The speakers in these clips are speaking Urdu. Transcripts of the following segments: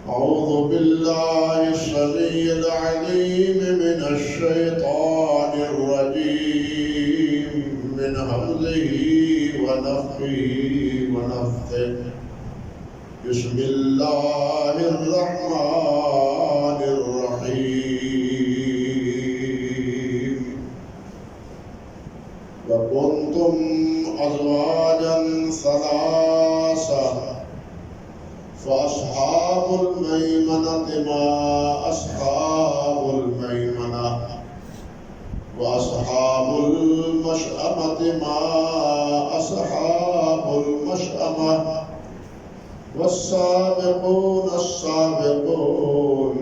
أعوذ بالله السميع العليم من الشيطان الرجيم من همزه ونفخه ونفثه بسم الله الرحمن الرحيم وكنتم أزواجا ثلاثة فأصحاب الميمنة ما أصحاب الميمنة وأصحاب المشأمة ما أصحاب المشأمة والسابقون السابقون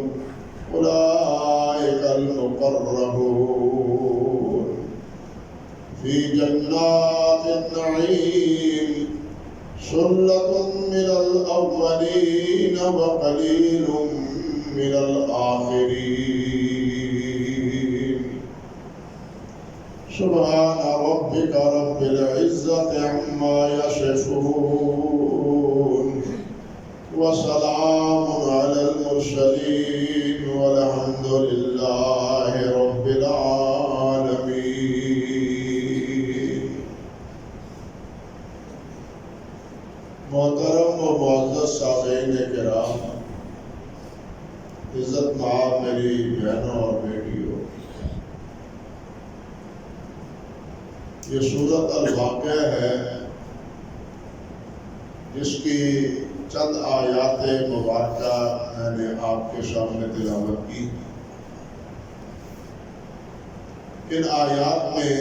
أولئك المقربون في جنات النعيم ثلة من الأولين وقليل من الآخرين سبحان ربك رب العزة عما يصفون وسلام على المرسلين والحمد لله رب العالمين. محترم و معزز سامعین کرام، عزت مآب میری بہنوں اور بیٹیوں، یہ سورت الواقعہ ہے جس کی چند آیات مبارکہ میں نے آپ کے سامنے تلاوت کی. ان آیات میں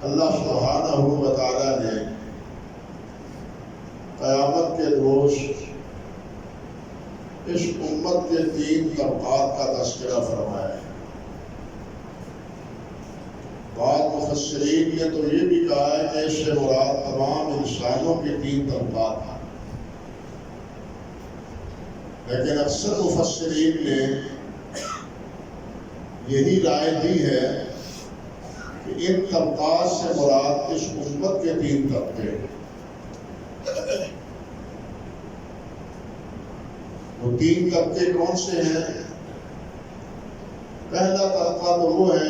اللہ سبحانہ و تعالی نے قیامت کے روز اس امت کے 3 طبقات کا تذکرہ فرمایا ہے. بعض مفسرین نے تو یہ بھی کہا ہے کہ اس سے مراد تمام انسانوں کے 3 طبقات ہیں، لیکن اکثر مفسرین نے یہی رائے دی ہے کہ ان طبقات سے مراد اس امت کے 3 طبقے ہیں. وہ 3 طبقے کون سے ہیں؟ پہلا طبقہ تو وہ ہے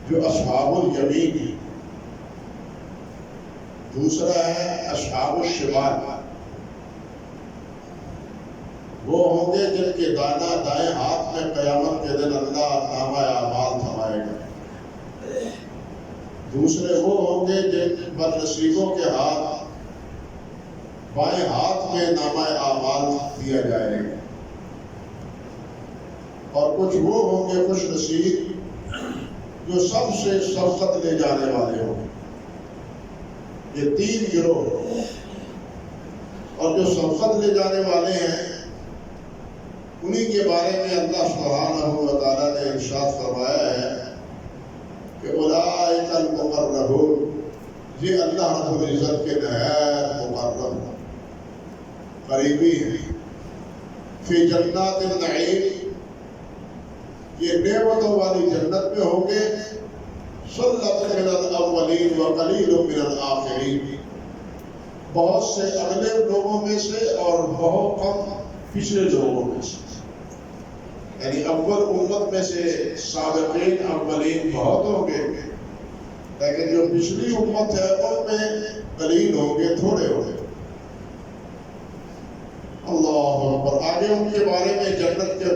جو اصحاب الیمین، دوسرا ہے اصحاب الشمال، وہ ہوں گے جن کے دائیں ہاتھ میں قیامت کے دن اللہ نامہ اعمال تھمائے گا. دوسرے وہ ہوں گے جن بدنصیبوں کے ہاتھ بائیں ہاتھ میں نامہ اعمال دیا جائے گا، اور کچھ وہ ہوں گے خوش نصیب جو سب سے سبقت لے جانے والے ہوں. یہ 3 گروہ، اور جو سبقت لے جانے والے ہیں انہی کے بارے میں اللہ سبحانہ و تعالیٰ نے ارشاد فرمایا ہے کہ اولئک المقربون، یہ اللہ رب العزت کے نہایت مقرب قریبی ہیں. فی جنات النعیم، یہ نعمتوں والی جنت میں ہوں گے. ثلۃ من الاولین وقلیل من الآخرین، بہت سے اگلے لوگوں میں سے اور بہت کم پچھلے لوگوں میں سے. یعنی اول امت میں سے سابقین اولین بہت ہوں گے، لیکن جو پچھلی امت ہے ان میں قلیل ہوں گے، تھوڑے ہوں گے. اللہ اکبر. آگے ان کے بارے میں جنت کے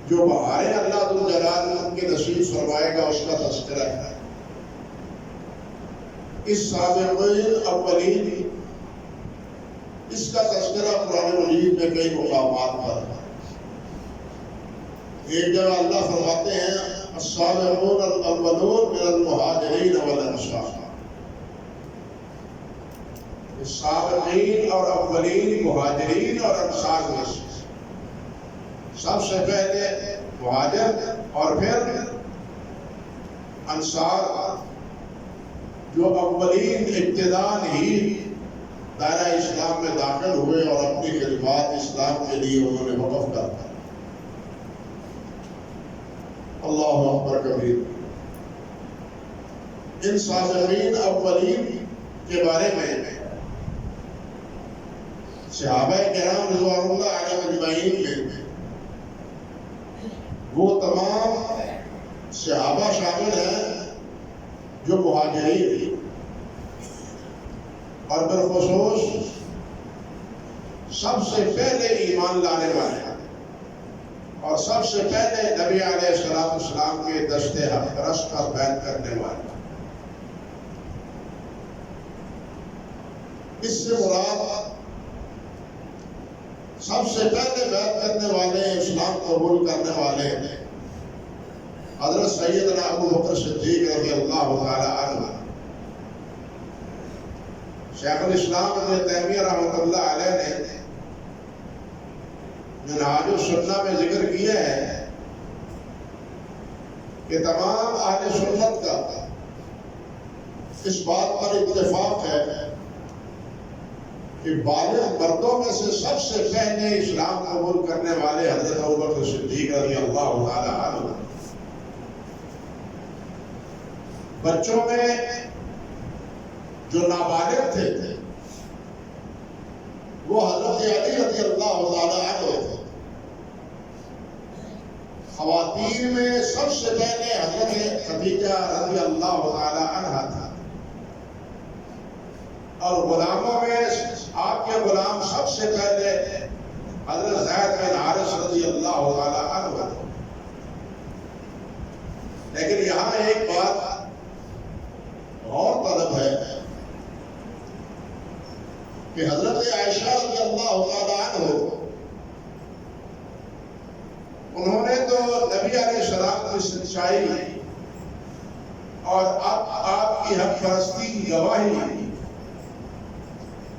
جو بہاریں اللہ ذوالجلال ان کے نصیب فرمائے گا اس کا تذکرہ ہے. اس سابقین اولین اس کا تذکرہ قرآن مجید میں کئی مقامات پر ہے. ایک جگہ اللہ فرماتے ہیں السابقون الاولون من المہاجرین والانصار. سابقین اور اولین مہاجرین اور انصار میں سے سب سے پہلے مہاجر اور پھر انصار، جو اولین ابتداء ہی دائرہ اسلام میں داخل ہوئے اور اپنی خدمات اسلام کے لیے انہوں نے وقف کر دی. اللہ اکبر کبیر. ان سابقین اولین کے بارے میں صحابہ کرام رضوان اللہ علیہ اجمعین میں وہ تمام صحابہ شامل ہیں جو مہاجرین تھے اور بالخصوص سب سے پہلے ایمان لانے والے ہیں اور سب سے پہلے نبی علیہ السلام کے دستے حق پرست کا بیعت کرنے والے. اس سے مراد سب سے پہلے بیعت کرنے والے اسلام قبول کرنے والے حضرت سیدنا ابو بکر صدیق رضی اللہ تعالی عنہ. شیخ الاسلام ابن تیمیہ رحمۃ اللہ علیہ نے منہاج السنہ میں ذکر کیا ہے کہ تمام اہل سنت کا اس بات پر اتفاق ہے کہ بالغ مردوں میں سے سب سے پہلے اسلام قبول کرنے والے حضرت ابوبکر صدیق رضی اللہ تعالی عنہ. بچوں میں جو نابالغ تھے وہ حضرت علی رضی اللہ تعالی عنہ تھے. خواتین میں سب سے پہلے حضرت خدیجہ رضی اللہ تعالی عنہ تھا اور غلاموں میں آپ کے غلام سب سے پہلے حضرت زید بن حارث رضی اللہ تعالی عنہ تھے. لیکن یہاں ایک بات غور طلب ہے کہ حضرت عائشہ رضی اللہ تعالی عنہ انہوں نے تو نبی علیہ السلام کی سچائی اور آپ کی حق پرستی کی گواہی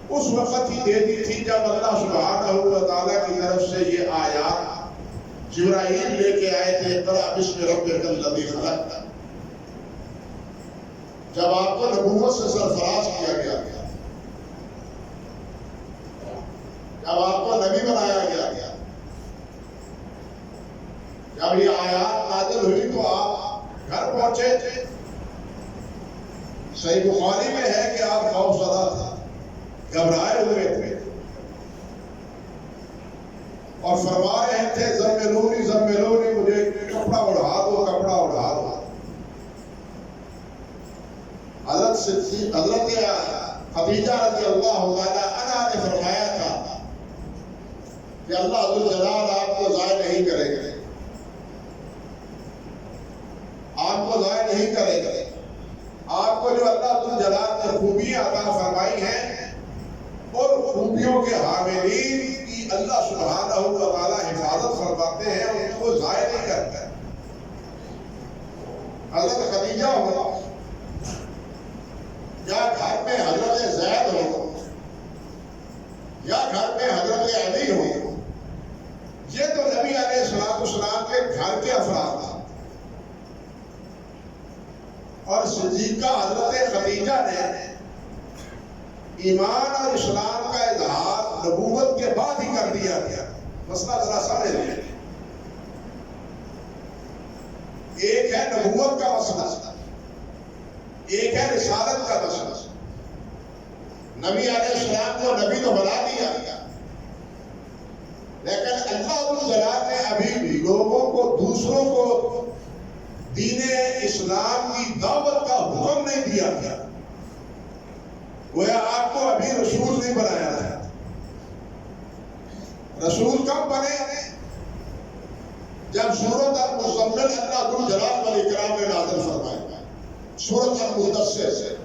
اس وقت ہی دے دی تھی جب اللہ سبحانہ و تعالیٰ کی طرف سے یہ آیات جبرائیل لے کے آئے تھے اقرأ باسم ربک الذی خلق. جب آپ کو نبوت سے سرفراز کیا گیا جب آپ کو نبی بنایا گیا جب یہ آیات نازل ہوئی تو آپ گھر پہنچے تھے. صحیح بخاری میں ہے کہ آپ خوف زدہ تھے, گھبرائے ہوئے تھے اور فرما رہے تھے زملونی زملونی, مجھے کپڑا اڑا دو کپڑا اڑا دو. حضرت خدیجہ رضی اللہ تعالی عنہا نے فرمایا تھا کہ اللہ ذوالجلال آپ کو ضائع نہیں کرے گا, آپ کو ضائع نہیں کرے گا. آپ کو جو اللہ ذوالجلال نے خوبیاں عطا فرمائی ہیں اور خوبیوں کے حاملین کی اللہ سبحانہ و تعالی حفاظت فرماتے ہیں, ان کو ضائع نہیں کرتا. حضرت خدیجہ ہو یا گھر میں حضرت زید ہو یا گھر میں حضرت علی ہو, یہ تو نبی علیہ السلام کے گھر کے افراد تھے. اور صدیقہ حضرت خدیجہ نے ایمان اور اسلام کا اظہار نبوت کے بعد ہی کر دیا گیا. مسئلہ ذرا سمجھ لیں, ایک ہے نبوت کا مسئلہ, ایک ہے رسالت کا مسئلہ. نبی علیہ السلام کو نبی تو بنا دیا گیا, لیکن اللہ ذوالجلال نے ابھی بھی لوگوں کو, دوسروں کو دین اسلام کی دعوت کا حکم نہیں دیا گیا. گویا آپ کو ابھی رسول نہیں بنایا تھا. رسول کب بنے؟ جب سورۃ المزمل اللہ ذوالجلال والاکرام نے نازل فرمایا. سورۃ المدثر سے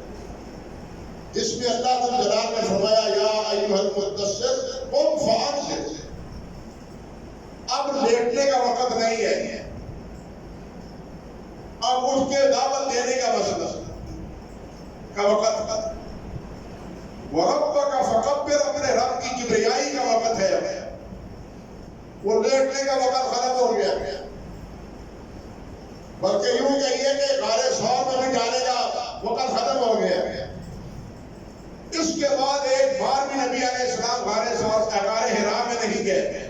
جس میں اللہ ذوالجلال نے فرمایا یا ایھا المدثر قم فانذر. اب لیٹنے کا وقت نہیں ہے, اب اٹھ کے دعوت دینے کا مسئلہ کا وقت. وَرَبَّكَ فَكَبِّرْ, اپنے رب کی کبریائی کا وقت ہے. وہ لیٹنے کا وقت ختم ہو گیا, بلکہ یوں کہیے کہ غار ثور میں بھی جانے کا وقت ختم ہو گیا. اس کے بعد ایک بار بھی نبی علیہ السلام غار ثور غار حرا میں نہیں گئے,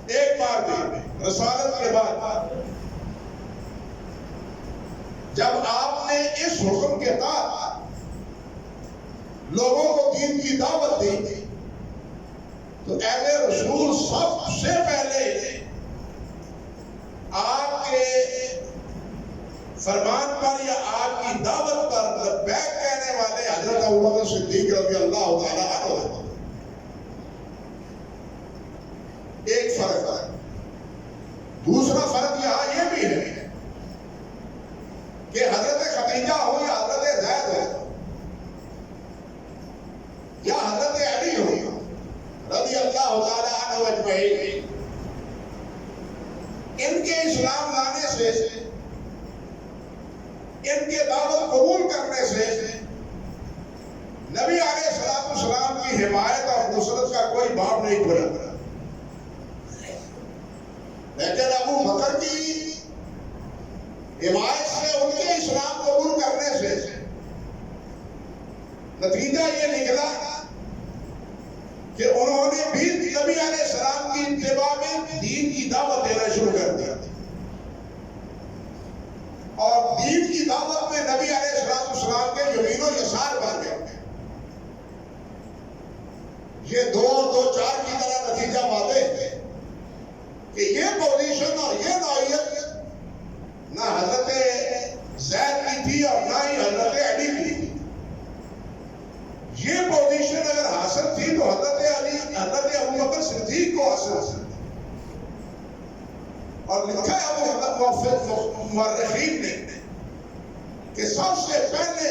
ایک بار بھی رسالت کے بعد. جب آپ نے اس حکم کے تحت لوگوں کو دین کی دعوت دی تو اہل رسول سب سے پہلے آپ کے فرمان پر یا آپ کی دعوت پر لبیک کہنے والے حضرت ابوبکر صدیق رضی اللہ تعالیٰ عنہ۔ ایک فرق ہے۔ دوسرا فرق یہاں یہ بھی ہے کہ حضرت خدیجہ ہو یا حضرت زید ہو یا حضرت علی ہو رضی اللہ تعالیٰ عنہ اجمعین، ان کے اسلام لانے سے، ان کے دعوت قبول کرنے سے نبی علیہ السلام کی حمایت اور نصرت کا کوئی باب نہیں کھلا، لیکن ابو بکر کی حمایت سے، ان کے اسلام قبول کرنے سے نتیجہ یہ نکلا کہ انہوں نے بھی نبی علیہ السلام کی اتباع میں دین کی دعوت دینا شروع کر دیا، اور دین کی دعوت میں نبی علیہ السلام کے یمین و یسار بن گئے۔ یہ 2 اور 2 4 کی طرح نتیجہ واضح ہے کہ یہ پوزیشن اور یہ نوعیت نہ حضرت زید کی تھی اور نہ ہی حضرت علی کی تھی۔ یہ پوزیشن اگر حاصل تھی تو حضرت علی، حضرت ابوبکر صدیق کو حاصل تھی، اور لکھا ہے مورخین نے کہ سب سے پہلے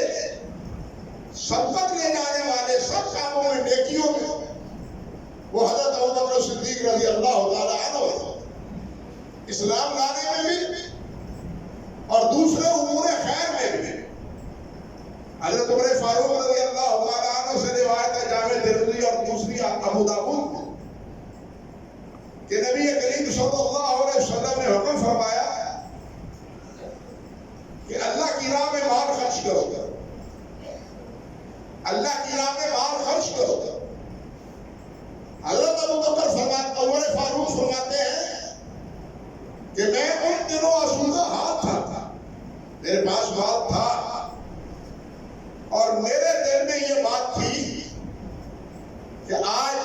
سبقت لے جانے والے سب کاموں میں، نیکیوں میں، وہ حضرت ابوبکر صدیق رضی اللہ تعالیٰ عنہ، اسلام لانے میں بھی اور دوسرے امور خیر میں بھی۔ حضرت عمر فاروق رضی اللہ تعالیٰ عنہ سے روایت ہے جامع ترمذی اور دوسری ابو داؤد میں کہ نبی کریم صلی اللہ علیہ وسلم نے حکم فرمایا کہ اللہ کی راہ میں مال خرچ کرو، اللہ کی راہ میں مال خرچ کرو۔ حضرت ابوبکر فرماتے، عمر فاروق فرماتے ہیں کہ میں ان دنوں آسودہ ہاتھ تھا، میرے پاس مال تھا، اور میرے دل میں یہ بات تھی کہ آج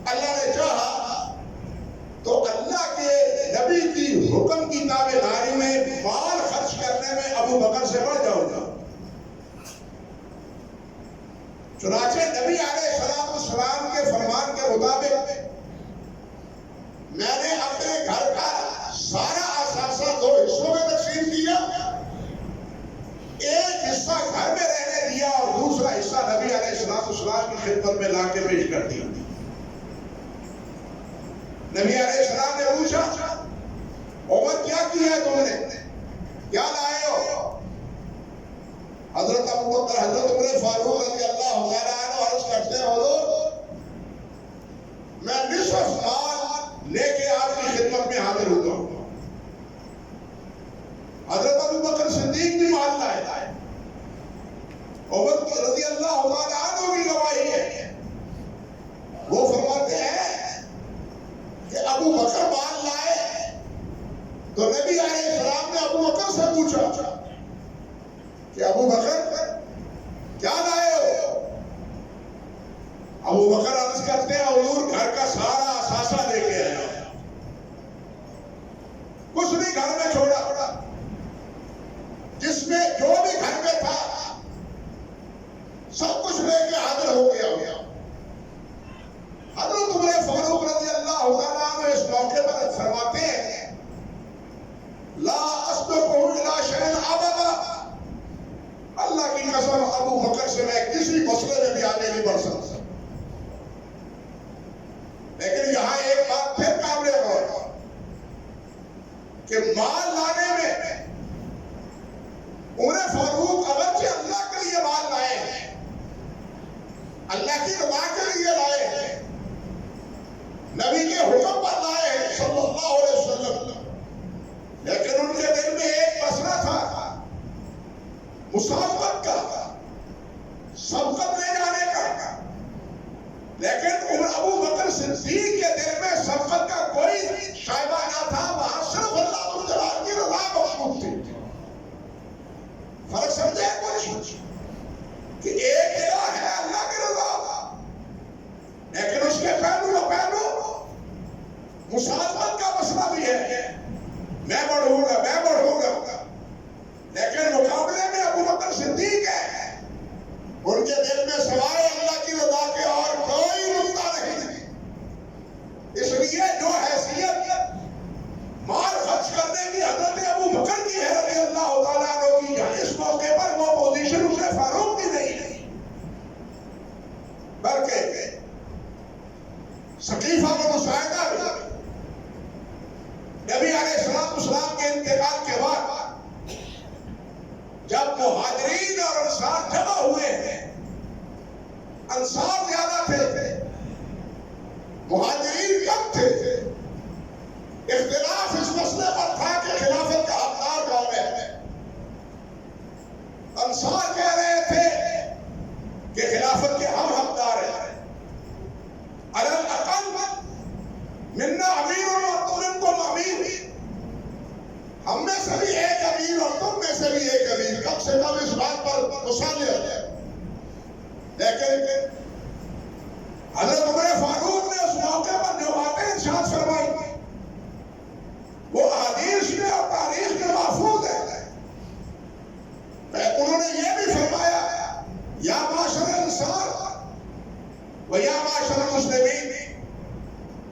اللہ نے چاہا تو اللہ کے نبی کی حکم کی تابعداری میں مال خرچ کرنے میں ابو بکر سے بڑھ جاؤں گا۔ چنانچہ نبی علیہ السلام کے فرمان کے مطابق میں نے اپنے گھر کا سارا اثاثہ 2 حصوں میں تقسیم کیا، ایک حصہ گھر میں رہنے دیا اور دوسرا حصہ نبی علیہ السلام کی خدمت میں لا کے پیش کر دیا۔ نبی علیہ السلام نے پوچھا، عمر کیا کیا ہے تم نے، کیا لائے ہو؟ حضرت ابوبکر، حضرت عمر فاروق رضی اللہ تعالیٰ عنہ عرض کرتے ہیں، حضور میں نصف مال لے کے آپ کی خدمت میں حاضر ہوتا ہوں۔ حضرت ابوبکر صدیق بھی مال لائے، عمر رضی اللہ تعالیٰ عنہ کی گواہی ہے، وہ فرماتے ہیں کہ ابو بکر مال لائے تو نبی علیہ السلام نے ابو بکر سے پوچھا کہ ابو بکر کیا لائے ہو؟ ابو بکر عرض کرتے ہیں، حضور گھر کا سارا اثاثہ لے کے آیا، کچھ نہیں گھر میں چھوڑا، جس میں جو بھی گھر میں تھا سب کچھ لے کے حاضر ہو گیا۔ حضرت عمر فاروق رضی اللہ تعالیٰ عنہ اس موقع پر فرماتے ہیں، لا اسبقہ الی شیء ابدا، اللہ کی قسم ابو بکر سے میں کسی مسئلے میں بھی آگے نہیں بڑھ سکتا۔ لیکن یہاں ایک بات پھر قابل غور کہ مال لانے میں عمر فاروق اگرچہ اللہ کے لیے مال لائے ہیں، اللہ کی رضا کے لیے لائے ہیں، نبی کے حکم پر لائے ہیں صلی اللہ علیہ وسلم، لیکن ان کے دل میں ایک مسئلہ تھا مسابقت کا، سبقت لے جانے کا۔ لیکن ابو بکر صدیق کے دل میں سبقت کا کوئی شائبہ نہ تھا، وہاں صرف اللہ تعالیٰ کی رضا مقصود تھی۔ فرق سمجھے کچھ کہ ایک الہ ہے میں سوائے اللہ کی رضا کے اور کوئی نقطہ نہیں. اس لیے جو حیثیت مال خرچ کرنے کی حضرت ابو بکر کی ہے رضی اللہ تعالیٰ عنہ کی، اس موقع پر وہ پوزیشن اسے فاروق کی نہیں، بلکہ ثقیفہ کا مشاہدہ بھی نبی علیہ السلام کے انتقال کے بعد جب مہاجرین اور انصار جمع ہوئے ہیں، انصار زیادہ تھے، مہاجرین کم تھے. اختلاف اس مسئلے پر تھا کہ خلافت کا حقدار کون ہے. انصار کہہ رہے تھے کہ خلافت کے ہم حقدار ہیں، علی الاقل منا امیر اور تم امیر، ہم میں سے بھی ایک امیر اور تم میں سے بھی ایک امیر، کم سے کم اس بات پر مصالحہ ہو جائے. لیکن حضرت عمر فاروق نے اس موقع پر جو باتیں ارشاد فرمائی وہ حدیث میں اور تاریخ میں محفوظ ہے. انہوں نے یہ بھی فرمایا یا معاشر الانصار و یا معاشر المسلمین،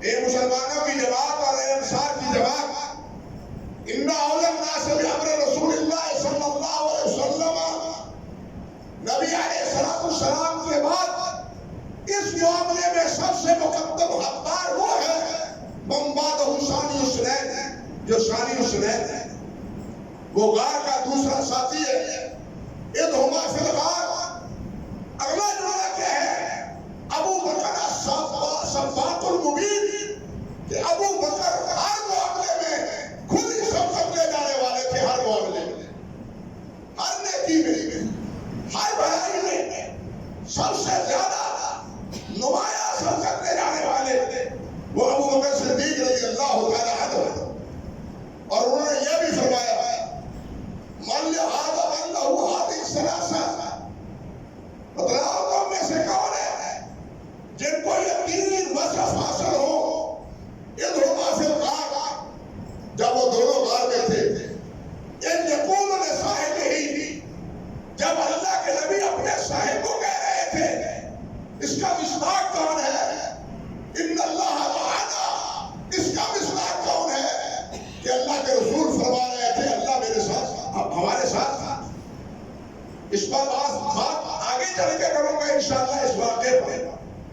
اے مسلمانوں کی جماعت اور اے انصار کی جماعت، ان اول الناس بامر رسول اللہ صلی اللہ علیہ وسلم، نبی علیہ السلام کے بعد اس معاملے میں سب سے مقدم حقدار وہ ہے من بعدہ ثانی السنین، جو ثانی السنین ہے، وہ غار کا دوسرا ساتھی ہے. اذہما فی الغار، اگلا جملہ کیا ہے؟ ابو بکر الصباط المبین، کہ ابو بکر ہر معاملے میں کھلی سبقت لے جانے والے تھے، ہر معاملے میں، ہر نیکی میں، ہر بھلائی میں سب سے زیادہ نمایاں سبقت لے جانے والے تھے وہ ابو بکر صدیق رضی اللہ تعالیٰ عنہ. اور انہوں نے یہ بھی فرمایا من لہذا من لہو ہذہ الثلاثہ، بتلاؤ تم میں سے کون ہے جن کو یہ تین وصف حاصل ہو. اذہما فی الغار، جب وہ دونوں غار میں تھے، ان یقول لصاحبہ، جب اللہ کے نبی اپنے صاحب کو کہہ رہے تھے، اس کا مصداق کون ہے؟ ان اللہ معنا، اس کا مصداق کون ہے؟ کہ اللہ کے رسول فرما رہے تھے اللہ میرے ساتھ، ہمارے ساتھ تھا. اس پر بات آگے چل کے کروں گا انشاءاللہ اس واقعے پر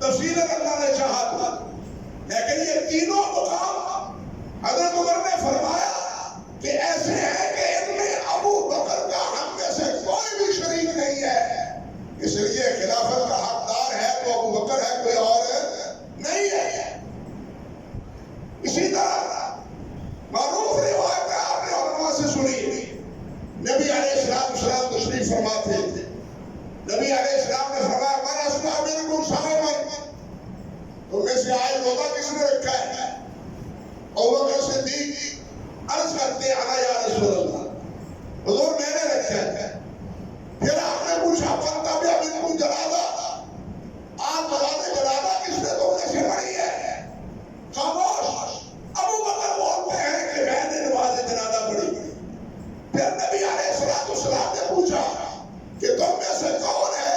تفصیل اللہ نے چاہا تھا. لیکن یہ تینوں مقام حضرت عمر نے فرمایا کہ ایسے ہیں کہ ان میں ابو بکر کا ہم میں سے کوئی بھی شریک نہیں ہے، اس لیے خلافت کا حقدار ہے تو ابو بکر ہے، کوئی اور نہیں ہے. اسی طرح معروف روایت ہے، آپ نے علماء سے سنی، نبی علیہ السلام تشریف فرما تھے، نبی علیہ السلام نے فرمایا من اصبح منکم صائما، تم میں سے آج روزہ کس نے رکھا ہے؟ ابوبکر صدیق عرض کرتے ہیں انا یا رسول اللہ، حضور میں نے رکھا ہے. پھر آپ نے پوچھا من تبع منکم جنازہ، آپ بتا دیں جنازہ کس نے تم میں سے پڑھی ہے؟ خاموش. ابو بکر بولتے ہیں کہ میں نے نماز جنازہ پڑھی. پھر نبی علیہ السلام نے پوچھا کہ تم میں سے کون ہے،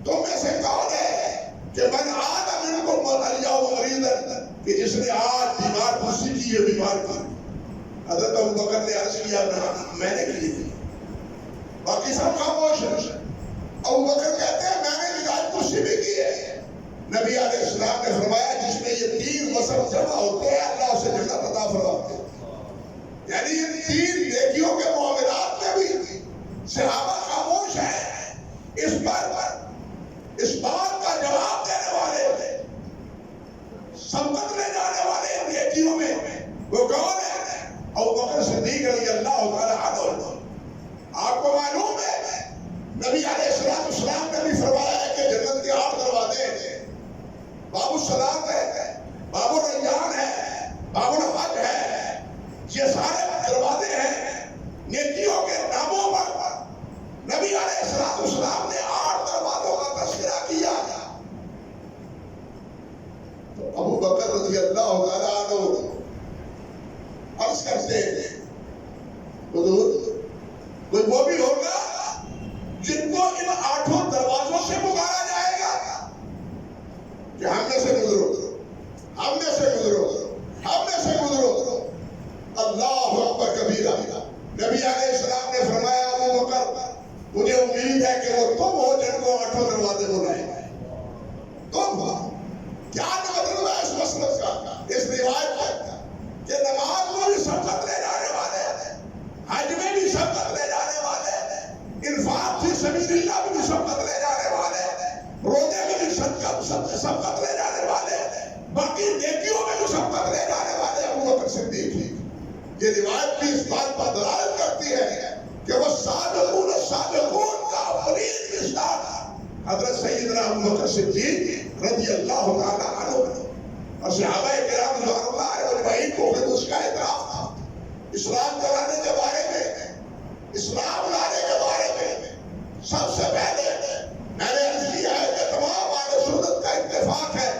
تم میں سے کون ہے کہ من عاد منکم الیوم مریضا، کہ جس نے آج بیمار پرسی کی ہے، بیمار کی. حضرت ابو بکر نے عرض کیا میں نے کی تھی. باقی سب خاموش ہے. ابو بکر کہتے ہیں میں نے بیمار پرسی بھی کی ہے. نبی علیہ السلام نے فرمایا جس میں یہ تین وصف جمع ہوتے ہیں اللہ اسے جنت عطا فرماتے ہیں. یعنی یہ تین نیکیوں کے معاملات میں بھی صحابہ خاموش ہیں. اس بات کا جواب دینے والے، سبقت لے جانے والے نیکیوں میں وہ کون ہے؟ ابو بکر صدیق رضی اللہ تعالیٰ عنہ. آپ کو معلوم ہے نبی علیہ السلام نے بھی فرمایا ہے کہ جنت کے 8 دروازے ہیں. باب الصلاۃ ہے، باب الریان ہے، باب الحج ہے. یہ سارے دروازے ہیں نیکیوں کے ناموں پر. نبی علیہ السلام نے 8 دروازوں کا تذکرہ کیا. تو ابو بکر رضی اللہ تعالیٰ عنہ عرض کرتے ہیں حضور کوئی وہ بھی ہوگا جن کو ان 8 دروازوں سے پکارا سبقت لے جانے والے، باقی نیکیوں میں بھی سبقت لے جانے والے ابو بکر صدیق ہی۔ یہ روایت بھی اس بات پر دلالت کرتی ہے کہ وہ سابقون کا اولین مثال حضرت سیدنا ابو بکر صدیق رضی اللہ تعالیٰ عنہ اور صحابہ کرام رضوان اللہ علیہ اجمعین کو پھر اس کا اعتراف تھا اسلام چلانے کے بارے میں، اسلام لانے کے بارے میں۔ سب سے پہلے میں نے عرض کیا ہے کہ تمام اہل سنت کا اتفاق ہے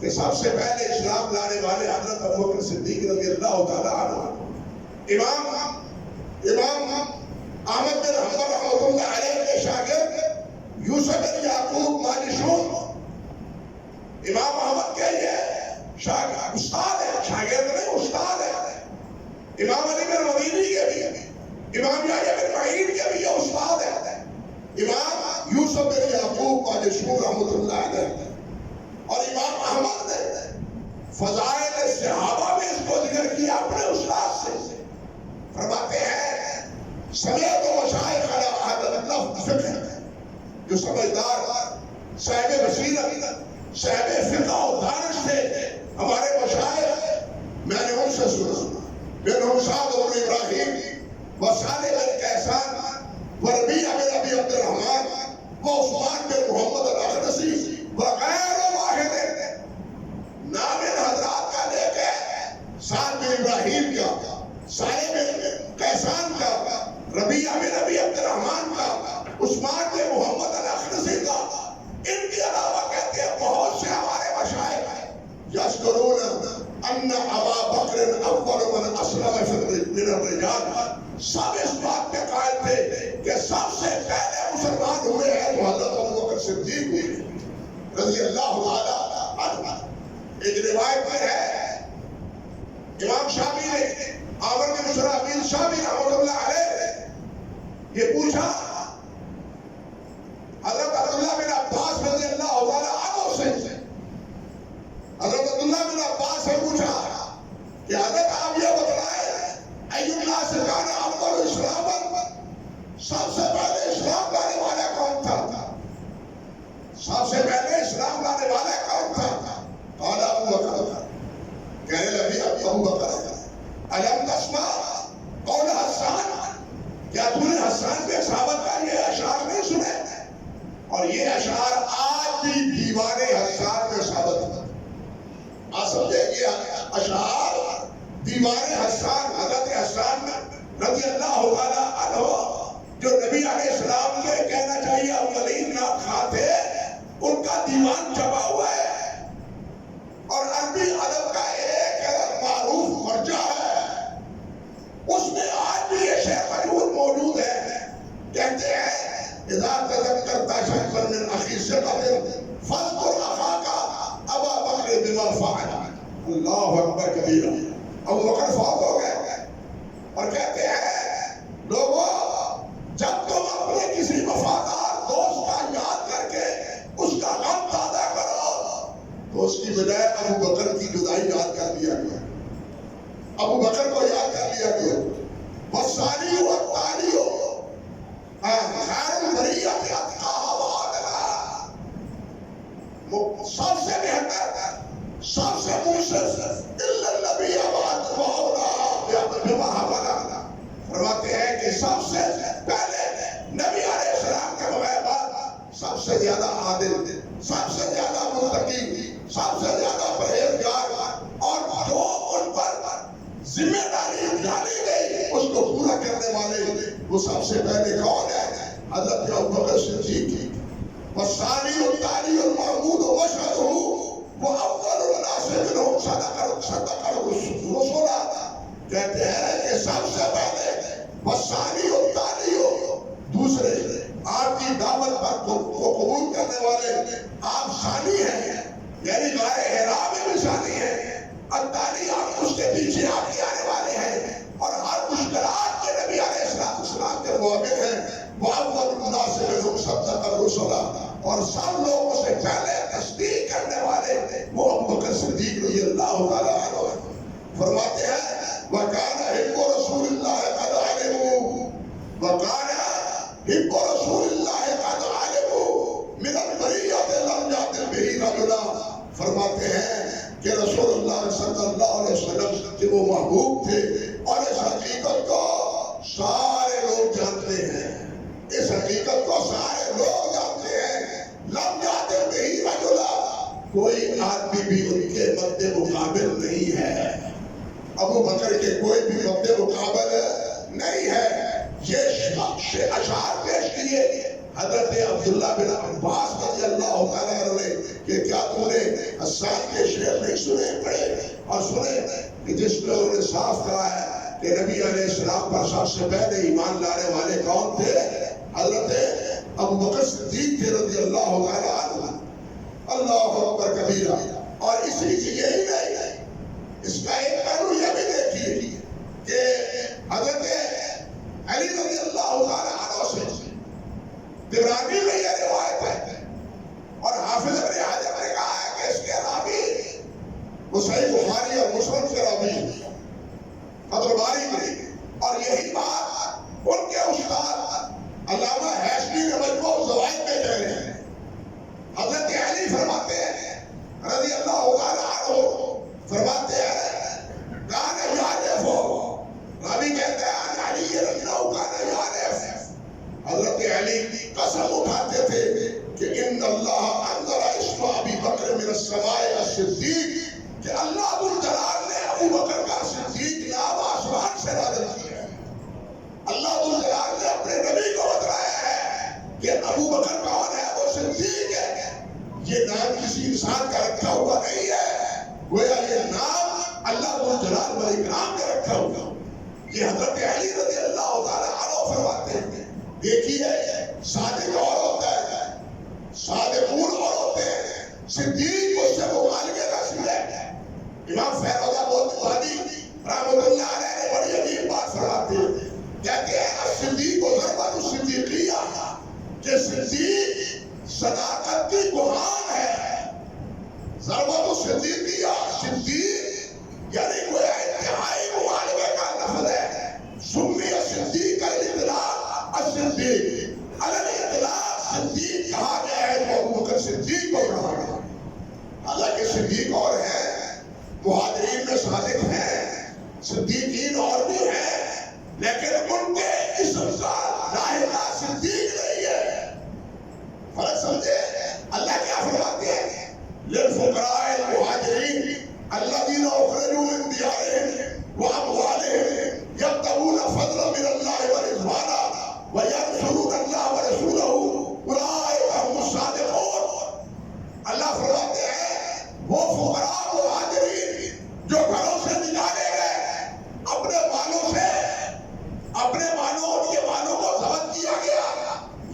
کہ سب سے پہلے اسلام لانے والے حضرت ابو بکر صدیق رضی اللہ تعالیٰ عنہ۔ امام احمد بن حنبل رحمۃ اللہ علیہ کے شاگرد یوسف بن یعقوب ماجشون، امام احمد کے یہ استاد ہے، شاگرد نہیں استاد ہے۔ امام علی بن مدینی کے بھی، امام یحییٰ بن معین کے بھی یہ استاد ہے۔ امام یوسف بن یعقوب ماجشون رحمۃ اللہ علیہ اور امام احمد نے فضائل صحابہ میں اس کو ذکر کیا اپنے استاد سے۔ فرماتے ہیں سمیت و مشائخ علی اہل فقہ، جو سمجھدار صاحب بصیرت صاحب فقہ و دانش تھے ہمارے مشائخ، میں نے ان سے سنا بن سعد بن ابراہیم و صالح بن کیسان و ربیعہ بن ابی عبد الرحمن و عثمان بن محمد الاخنسی وغیر واحد، نام ان حضرات کا لے کے سعد بن ابراہیم کا، صالح بن کیسان کا، ربیعہ بن ابی عبد الرحمن کا، عثمان بن محمد الاخنسی کا، ان کے علاوہ کہتے ہیں بہت سے ہمارے مشائخ ہیں یذکرون ان ابا بکر اول من اسلم من الرجال، سب اس بات پہ قائل تھے کہ سب سے پہلے مسلمان ہوئے ہیں تو حضرت ابو بکر صدیق ہوئے رضی اللہ تعالیٰ عنہ۔ ایک روایت میں ہے امام شافعی نے عامر بن شرحبیل شافعی رحمۃ اللہ علیہ یہ پوچھا حضرت عبداللہ بن عباس رضی اللہ تعالیٰ عنہ سے، حضرت عبداللہ بن عباس سے پوچھا کہ حضرت آپ یہ بتلائے ای الناس کان اول اسلاما، سب سے پہلے اسلام لانے والا کون تھا؟ سب سے پہلے اسلام لانے والا کون تھا؟ قال ابو بکر، کہنے لگی ابو بکر، الم تسمع قول حسان، کیا تم نے حسان بن ثابت کا یہ اشعار نہیں سنے؟ اور یہ اشعار آج بھی دیوان حسان بن ثابت، آپ سمجھے یہ اشعار دیوان حسان حضرت حسان رضی اللہ تعالیٰ عنہ جو نبی علیہ السلام کے کہنا چاہیے اولین نام خواہ تھے، ان کا دیوان چھپا ہوا ہے اور عربی ادب کا ایک معروف مرجع ہے، اس میں آج بھی یہ شعر موجود ہے۔ کہتے ہیں اذا تذکرت شیئا من اخی ثقة فاذکر اخاک ابا بکر بما فعل۔ اللہ اکبر کبیرہ، ابو بکر فوت ہو گئے اور کہتے ہیں لوگوں جب تم اپنے کسی وفادار دوست کا یاد کر کے اس کا غم تازہ کرو تو اس کی بجائے ابو بکر کی جدائی یاد کر لیا گیا، ابو بکر کو یاد کر لیا گیا۔ والثانی والتالی خیر البریۃ اتقاها وعدلها، سب سے بہتر، سب سے منصف الا النبی بما حملہ، فرماتے ہیں کہ سب سے پہلے نبی علیہ السلام کے بغیر سب سے زیادہ عادل، سب سے زیادہ متقی، سب سے زیادہ پرہیزگار، اور جو ان پر ذمہ داری ڈالی گئی اس کو پورا کرنے والے وہ سب سے پہلے کون ہے؟ حضرت ابو بکر صدیق۔ والثانی التعلی المحمود ومشهده واول الناس منهم صدق الرسول، کہتے ہیں کہ سب سے پہلے والثانی التعلی، دوسرے آپ کی دعوت پر کو قبول کرنے والے آپ ثانی ہیں، یعنی غار حرا میں بھی ثانی ہیں، التعلی آپ اس کے پیچھے آپ کے آنے والے ہیں اور ہر مشکلات کے نبی علیہ السلام کے موافق ہیں۔ وہ اول الناس منهم صدق الرسول، اور سب لوگوں سے پہلے تصدیق کرنے والے وہ ابو بکر صدیق رضی اللہ تعالیٰ عنہ۔ فرماتے ہیں وَكَانَ حِبُّ رَسُولِ اللَّهِ قَدْ عَلِمُوا، وَكَانَ حِبُّ رَسُولِ اللَّهِ قَدْ عَلِمُوا مِنَ الْبَرِيَّةِ لَمْ يَعْدِلْ بِهِ رَجُلٌ فرماتے ہیں کہ رسول اللہ صلی اللہ علیہ وسلم کہ وہ محبوب تھے، اور اس حقیقت کو سارے لوگ جانتے ہیں، اس حقیقت کو سارے لوگ جانتے ہیں۔ لم یعدل بہ رجلا، کوئی آدمی بھی ان کے مد مقابل نہیں ہے، ابو بکر کے کوئی بھی مد مقابل نہیں ہے۔ یہ اشعار پیش کیے حضرت عبداللہ بن عباس رضی اللہ تعالیٰ عنہ نے کہ کیا تم نے حسان کے شعر نہیں سنے پڑھے اور سنے کہ جس میں انہوں نے صاف کہا ہے کہ نبی علیہ السلام پر سب سے پہلے ایمان لانے والے کون تھے؟ حضرت ابو بکر صدیق تھے رضی اللہ تعالیٰ عنہ۔ اللہ اکبر کبیرہ۔ اور اسی کی یہی نہیں، اس کا ایک پہلو یہ بھی دیکھیے کہ حضرت علی رضی اللہ تعالیٰ عنہ سے طبرانی میں یہ روایت ہے، اور حافظ ابن حجر نے کہا ہے کہ اس کے راوی وہ صحیح بخاری اور مسلم سے راوی فتح الباری میں، اور یہی بات ان کے استاد علامہ حیثمی نے مجموع الزوائد میں کہہ رہے ہیں۔ حضرت علی فرماتے ہیں رضی اللہ تعالیٰ عنہ، فرماتے ہیں کان یعرف، راوی کہتے ہیں علی رضی اللہ کان یعرف، حضرت علی قسم اٹھاتے تھے کہ ان اللہ انزل اسم ابی بکر من السماء الصدیق، کہ اللہ ذو الجلال نے ابو بکر کا صدیق نام آسمان سے نازل کیا ہے۔ اللہ ذو الجلال نے اپنے نبی کو بتلایا ہے کہ ابو بکر کون ہے؟ وہ صدیق ہے۔ یہ نام کسی انسان کا رکھا ہوا نہیں ہے، گویا یہ نام اللہ ذو الجلال والاکرام نے رکھا ہوا۔ یہ حضرت علی رضی اللہ تعالیٰ عنہ فرماتے ہیں۔ دیکھیے صادق اور ہوتا ہے، صادقون اور ہوتے ہیں، صدیق اس سے مبالغے کا صیغہ ہے۔ امام فیروز آبادی رحمۃ اللہ علیہ نے بڑی عجیب بات فرماتے ہیں، کہتے ہیں الصدیق ضربۃ الصدیقیہ، کہ صدیق صداقت کی گہان ہے۔ ضربۃ الصدیقیہ، صدیق یعنی کوئی انتہائی مبالغے کا لفظ ہے۔ سمی صدیق الاطلاق الصدیق، علی الاطلاق صدیق کہا گیا ہے تو ابو بکر صدیق کو کہا گیا۔ حالانکہ صدیق اور ہیں، مہاجرین میں صادق ہیں، صدیقین اور بھی ہیں، لیکن ان کے اسم کا لاحقہ صدیق نہیں ہے۔ فرق سمجھے؟ اللہ کیا فرماتے ہیں؟ للفقراء المہاجرین الذین اخرجوا من دیارہم واموالہم یبتغون فضلا من اللہ ورضوانا وینصرون اللہ ورسولہ اولئک هم الصادقون۔ اللہ فرماتے ہیں وہ فقراء مہاجرین جو گھروں سے نکالے گئے، اپنے مالوں سے، اپنے مالوں ان کے مالوں کو ضبط کیا گیا،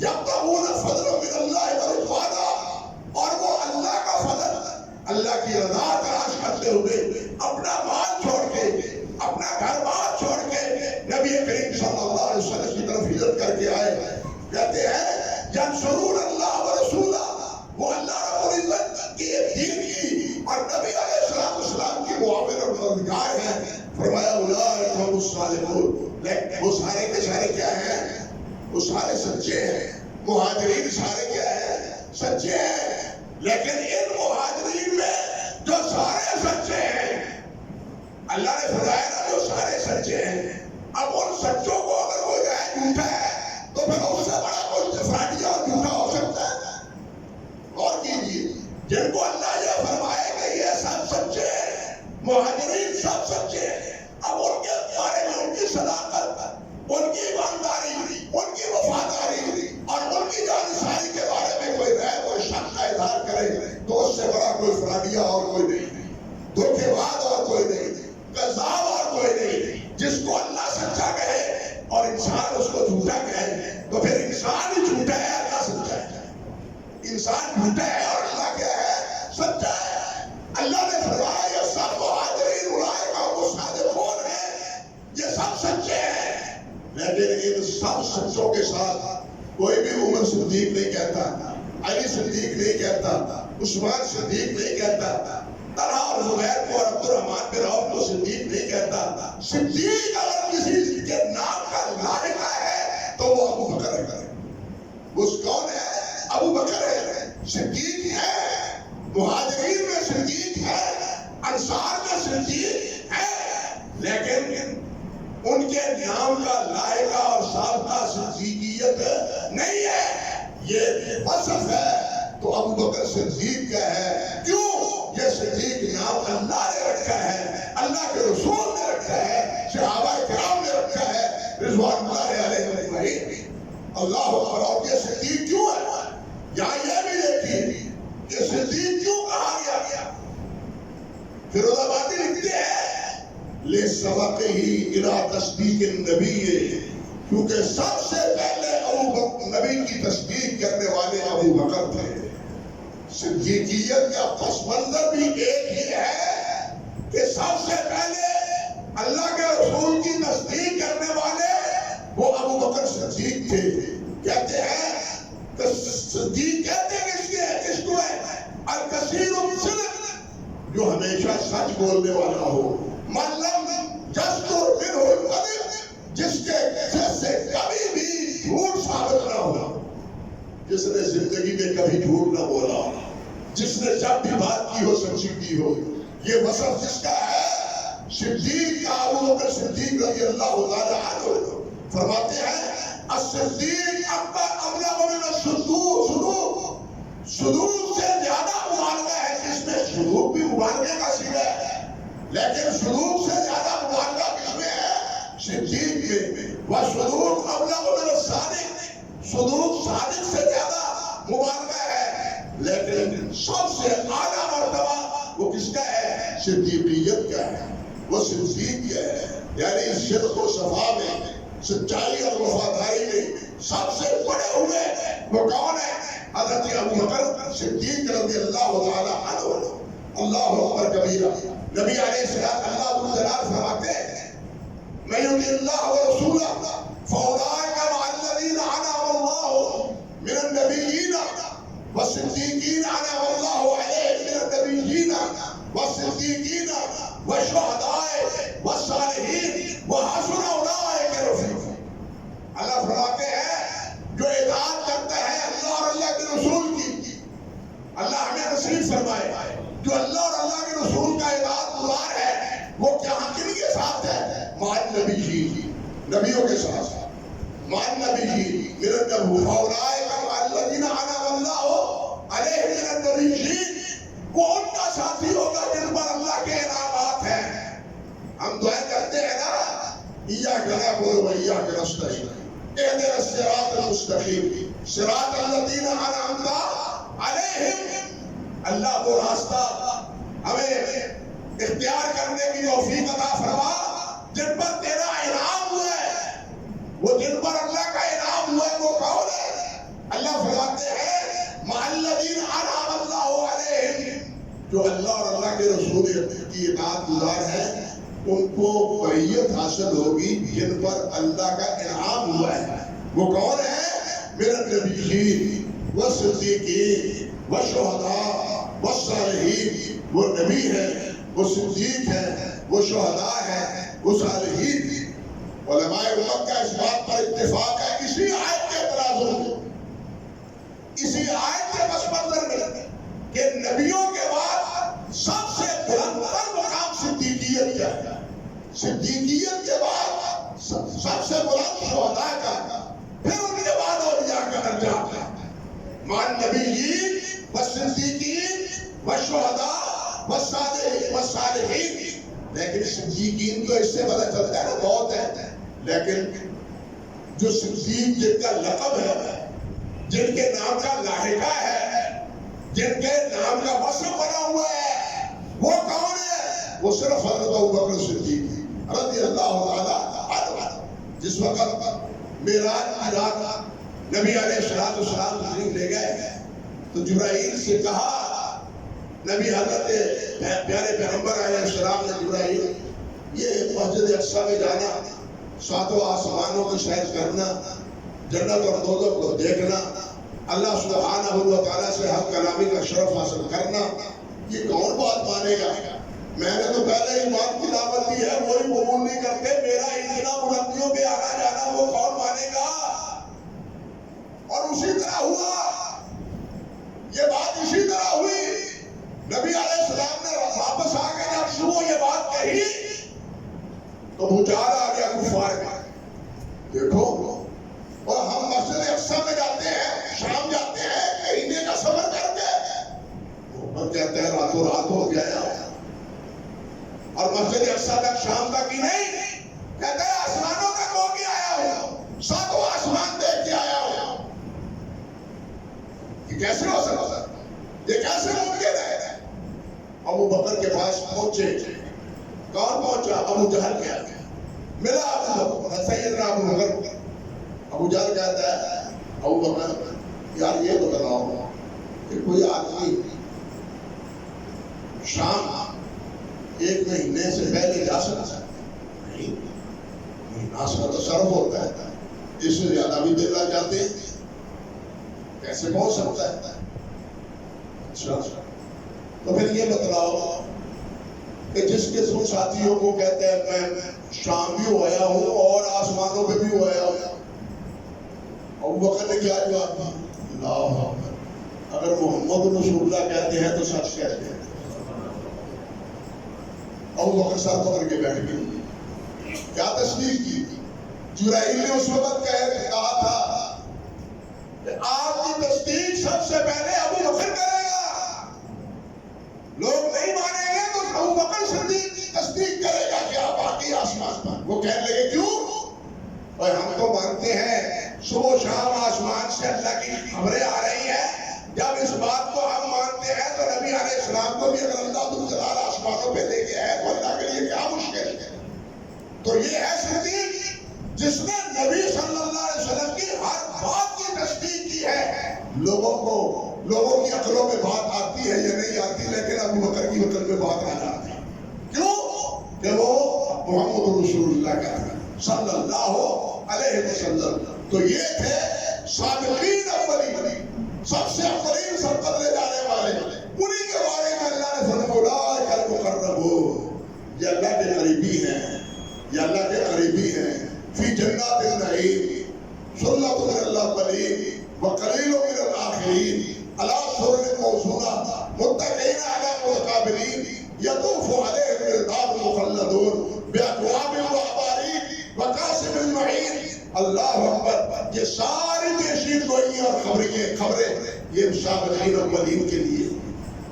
یبتغون فضلا من اللہ ورضوانا، اور وہ اللہ کا فضل، اللہ کی رضا تلاش کرتے ہوئے اپنا مال چھوڑ کے، اپنا گھر بار چھوڑ کے نبی کریم صلی اللہ علیہ وسلم کی طرف ہجرت کر کے آئے۔ کہتے ہیں ینصرون اللہ ورسولہ، وہ اللہ رب العزت کی دین کی اور نبی علیہ السلام کی معاون اور مددگار ہیں۔ فرمایا اولئک هم الصادقون۔ لیکن وہ سارے کے سارے کیا ہیں؟ وہ سارے سچے ہیں۔ مہاجرین سارے کیا ہیں؟ سچے ہیں۔ لیکن ان مہاجرین میں جو سارے سچے ہیں، اللہ نے فرمایا نا جو سارے سچے ہیں، اب ان سچوں کو اگر ہو جائے جھوٹا ہے تو پھر اس سے بڑا کوئی فراڈی اور جھوٹا ہو سکتا ہے؟ غور کیجیے، جن کو اللہ یہ فرمائے کہ یہ سب سچے ہیں، مہاجرین سب سچے ہیں، اب ان کے بارے میں ان کی صداقت، ان کی ایمانداری، ان کی وفاداری اور ان کی جانساری کے بارے میں کوئی ریب اور شک کا اظہار کرے تو اس سے بڑا کوئی فراڈیا اور کوئی نہیں، دھوکے باز اور کوئی نہیں، کذاب اور کوئی نہیں۔ جس کو اللہ سچا کہے اور انسان اس کو جھوٹا کہے تو پھر انسان ہی جھوٹا ہے، اللہ سچا ہے۔ انسان جھوٹا ہے اور اللہ کیا ہے؟ سچا ہے۔ اللہ نے فرمایا یہ سب مہاجرین اولئک هم الصادقون ہیں، یہ سب سچے ہیں۔ لیکن ان سب سچوں کے ساتھ کوئی بھی عمر صدیق نہیں کہتا، علی صدیق نہیں کہتا، عثمان صدیق نہیں کہتا، طلحہ اور زبیر کو اور عبد الرحمن بن عوف کو صدیق نہیں کہتا۔ صدیق اگر کسی کے نام کا لاحقہ ہے تو وہ ابو بکر ہے۔ اس کون ہے؟ ابو بکر ہے، صدیق ہے۔ مہاجرین میں سے انصار میں صدیق ہے، لیکن ان کے نام کا لائقہ اور سابقہ صدیقیت نہیں ہے، یہ وصف ہے تو ابو بکر صدیق کا ہے۔ کیوں؟ یہ صدیق نام اللہ نے رکھا ہے، اللہ کے رسول نے رکھا ہے، صحابہ کرام نے رکھا ہے رضوان اللہ علیہ اجمعین۔ اللہ اکبر۔ اور یہ صدیق کیوں ہے؟ یہاں یہ بھی دیکھیے کہ صدیق کیوں کہا گیا؟ فیروز آبادی لکھتے ہیں لِسَبَقِهِ إِلَىٰ تَصْدِيقِ النَّبِيِّ، کیونکہ سب سے پہلے نبی کی تصدیق کرنے والے ابو بکر تھے۔ صدیقیت کا پس منظر بھی ایک ہی ہے کہ سب سے پہلے اللہ کے رسول کی تصدیق کرنے والے وہ ابو بکر صدیق تھے۔ کہتے ہیں کہ صدیق کہتے ہیں کس کو ہے؟ الکثیر الصدق، جو ہمیشہ سچ بولنے والا ہو، من لم یستر منہ الکذب، جس کے سے کبھی بھی جھوٹ ثابت نہ ہو، جس نے زندگی میں کبھی جھوٹ نہ بولا، جس نے جب بھی بات کی ہو سچی کی ہو، یہ وصف جس کا ہے صدیق کا، ابو بکر صدیق رضی اللہ تعالی عنہ فرماتے ہیں الصدیق ابلغ من الصدوق، صدوق سے زیادہ مبالغہ ہے، جس میں صدوق بھی مبالغے کا صیغہ ہے، لیکن صدوق سے زیادہ مبالغہ کس میں ہے؟ صدیق میں۔ وصدوق ابلغ من الصادق، صدوق صادق سے زیادہ مبالغہ ہے، لیکن سب سے اعلیٰ مرتبہ وہ کس کا ہے؟ صدیقیت کا ہے، وہ صدیق کا ہے، یعنی صدق و صفا میں، سچائی اور وفاداری میں سب سے بڑے ہوئے وہ کون ہے؟ حضرت ابو بکر صدیق رضی اللہ تعالی عنہ۔ اللہ اکبر کبیرہ۔ نبی علیہ السلام اللہ جلال فرماتے ہیں من یطع اللہ ورسولہ فاولئک مع الذین انعم اللہ من النبیین والصدیقین انعم اللہ علیہم من النبیین والصدیقین والشہداء والصالحین وحسن اولئک رفیقا۔ اللہ فرماتے ہیں جو اطاعت کرتا ہے اللہ اور اللہ کے رسول کی، اللہ ہمیں نصیب فرمائے، جو اللہ اور اللہ کے رسول کا اطاعت گزار ہے وہ کیا کن کے ساتھ ہے؟ مع النبیین، نبیوں کے ساتھ، مع النبیین من النبوۃ فاولئک مع الذین انعم اللہ علیہم من النبیین، وہ ان کا ساتھی ہوگا جن پر اللہ کے انعامات ہیں۔ ہم دعائیں کرتے ہیں نا ایاک نعبد و ایاک نستعین اہدنا الصراط المستقیم صراط الذین انعمت علیہم۔ اللہ وہ راستہ ہمیں اختیار کرنے کی توفیق عطا فرما جن پر تیرا انعام ہوا ہے۔ وہ جن پر اللہ کا انعام ہوا ہے وہ کون ہے؟ اللہ فرماتے ہیں مع الذین انعم اللہ علیہم، جو اللہ اور اللہ کے رسول کی اطاعت گزار ہیں ان کو بریت حاصل ہوگی جن پر اللہ کا انعام ہوا ہے۔ وہ کون ہے؟ من النبیین والصدیقین والشہداء والصالحین، وہ نبی ہے، وہ صدیق ہے، وہ شہداء ہے، وہ صالحین۔ علماء امت کا اس بات پر اتفاق ہے اسی آیت کے تناظر میں، اسی آیت کے پس منظر میں کہ نبیوں کے بعد سب سے بلند تر مقام صدیقیت کا ہے، صدیقیت کے بعد سب سے بلند شہداء کا، پھر ان کے بعد اولیاء کا درجہ ہے مع النبیین والصدیقین والشہداء والصالحین۔ لیکن صدیقین تو اس سے پتہ چلتا ہے نا بہت ہے، لیکن جو صدیق جن کا لقب ہے، جن کے نام کا لاحقہ ہے، جن کے نام کا وصف بنا ہوا ہے، وہ کون ہے؟ وہ صرف حضرت ابوبکر صدیق رضی اللہ تعالی عنہ۔ جس وقت معراج کی رات نبی علیہ السلام تشریف لے گئے تو جبرائیل سے کہا، نبی حضرت پیارے پیغمبر علیہ السلام نے جبرائیل یہ مسجد اقصیٰ میں جانا، ساتوں آسمانوں کی سیر کرنا، جنت اور دوزخ کو دیکھنا، اللہ سبحانہ و تعالیٰ سے حق کلامی کا شرف حاصل کرنا، یہ کون بات مانے گا؟ میں نے تو پہلے ایمان کی دعوت دی ہے، وہی قبول نہیں کرتے، میرا اتنا بلندیوں پہ آنا جانا وہ کون مانے گا؟ اور اسی طرح ہوا، یہ بات اسی طرح ہوئی۔ نبی علیہ السلام نے واپس آ کے کہتے ہیں راتوں رات ہو گیا، اور مسجد اقصی تک شام تک ہی نہیں، کہتے ہیں آسمانوں تک ہو کے آیا ہوں، ساتوں آسمان دیکھ کے آیا ہوں۔ یہ کیسے ہو سکتا ہے؟ یہ کیسے ممکن ہے؟ ابو بکر کے پاس پہنچے، کون پہنچا؟ ابو جہل کے آگے ملا ابو بکر، سیدنا ابو بکر۔ ابو جہل کہتا ہے ابو بکر یار یہ بتلاؤ کہ کوئی آدمی شام ایک مہینے سے پہلے جا سکتا ہے؟ نہیں، مہینہ کا تو صرف ہوتا ہے، اس سے زیادہ بھی دل لگ جاتے ہیں، کیسے پہنچ سکتا ہے؟ اچھا تو پھر یہ بتلاؤ کہ جس کے تم ساتھیوں کو کہتے ہیں میں شام بھی ہویا ہوں اور آسمانوں پہ بھی ہویا ہوں، ابو بکر نے کیا جواب دیا؟ اللہ اکبر، اگر محمد رسول اللہ کہتے ہیں تو سچ کہتے ہیں۔ ابو بکر سر پکڑ کے بیٹھ گئے، کیا تصدیق کی؟ جبرائیل نے اس وقت کہا تھا کہ آپ کی تصدیق سب سے پہلے ابو بکر کرے گا، لوگ نہیں مانیں گے تو ابو بکر صدیق کی تصدیق کرے گا کہ آپ باقی آسمان پر۔ وہ کہنے لگے کیوں؟ اور ہم تو مانتے ہیں صبح و شام آسمان سے اللہ کی خبریں آ رہی ہیں، جب اس بات کو ہم مانتے ہیں تو نبی علیہ السلام کو بھی اگر اللہ تعالیٰ آسمانوں پہ لے کے آئے تو اللہ کے لیے کیا مشکل ہے؟ تو یہ ہے صدیق جس نے نبی صلی اللہ علیہ وسلم کی ہر بات کی تصدیق کی ہے۔ لوگوں کی عقلوں میں بات آتی ہے یا نہیں آتی، لیکن ابو بکر کی عقل میں بات آ جاتی ہے۔ کیوں؟ کہ وہ محمد رسول اللہ کا صلی اللہ علیہ وسلم۔ تو یہ تھے سابقین اولین، سب سے اولین سبقت لے جانے والے، انہی کے بارے میں اللہ نے فرمایا اولئک المقربون، یہ اللہ کے قریبی ہیں، یہ اللہ کے قریبی ہیں، فی جنات النعیم، ثلۃ من الاولین وقلیل من الآخرین، علی سرر موضونہ متکئین علی متقابلین، یطوف علیہم ولدان مخلدون باکواب واباریق وکأس من معین۔ اللہ اکبر، یہ ساری پیشین گوئیاں اور خبریں یہ سابقین اولین کے لیے۔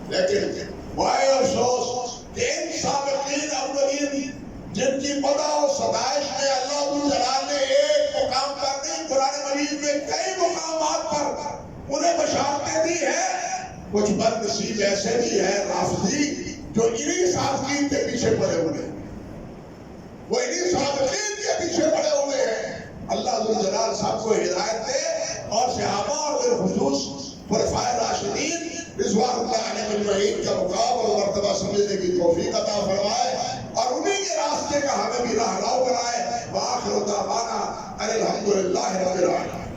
لیکن وائے افسوس کہ ان سابقین اولین جن کی مدح و ستائش میں اللہ جلال نے ایک مقام پر نہیں، قرآن مجید میں کئی مقامات پر انہیں بشارتیں دی ہیں، کچھ بد نصیب ایسے بھی ہیں رافضی جو انہی سابقین کے پیچھے پڑے ہوئے ہیں، وہ انہی سابقین کے پیچھے پڑے ہوئے ہیں۔ اللہ جلال سب کو ہدایت دے اور صحابہ اور بالخصوص خلفائے راشدین رضوان اللہ علیہ اجمعین کا مقام اور مرتبہ سمجھنے کی توفیق عطا فرمائے اور انہی کے راستے کا ہمیں بھی راہنما بنائے۔ وآخر دعوانا ان الحمدللہ رب العالمین۔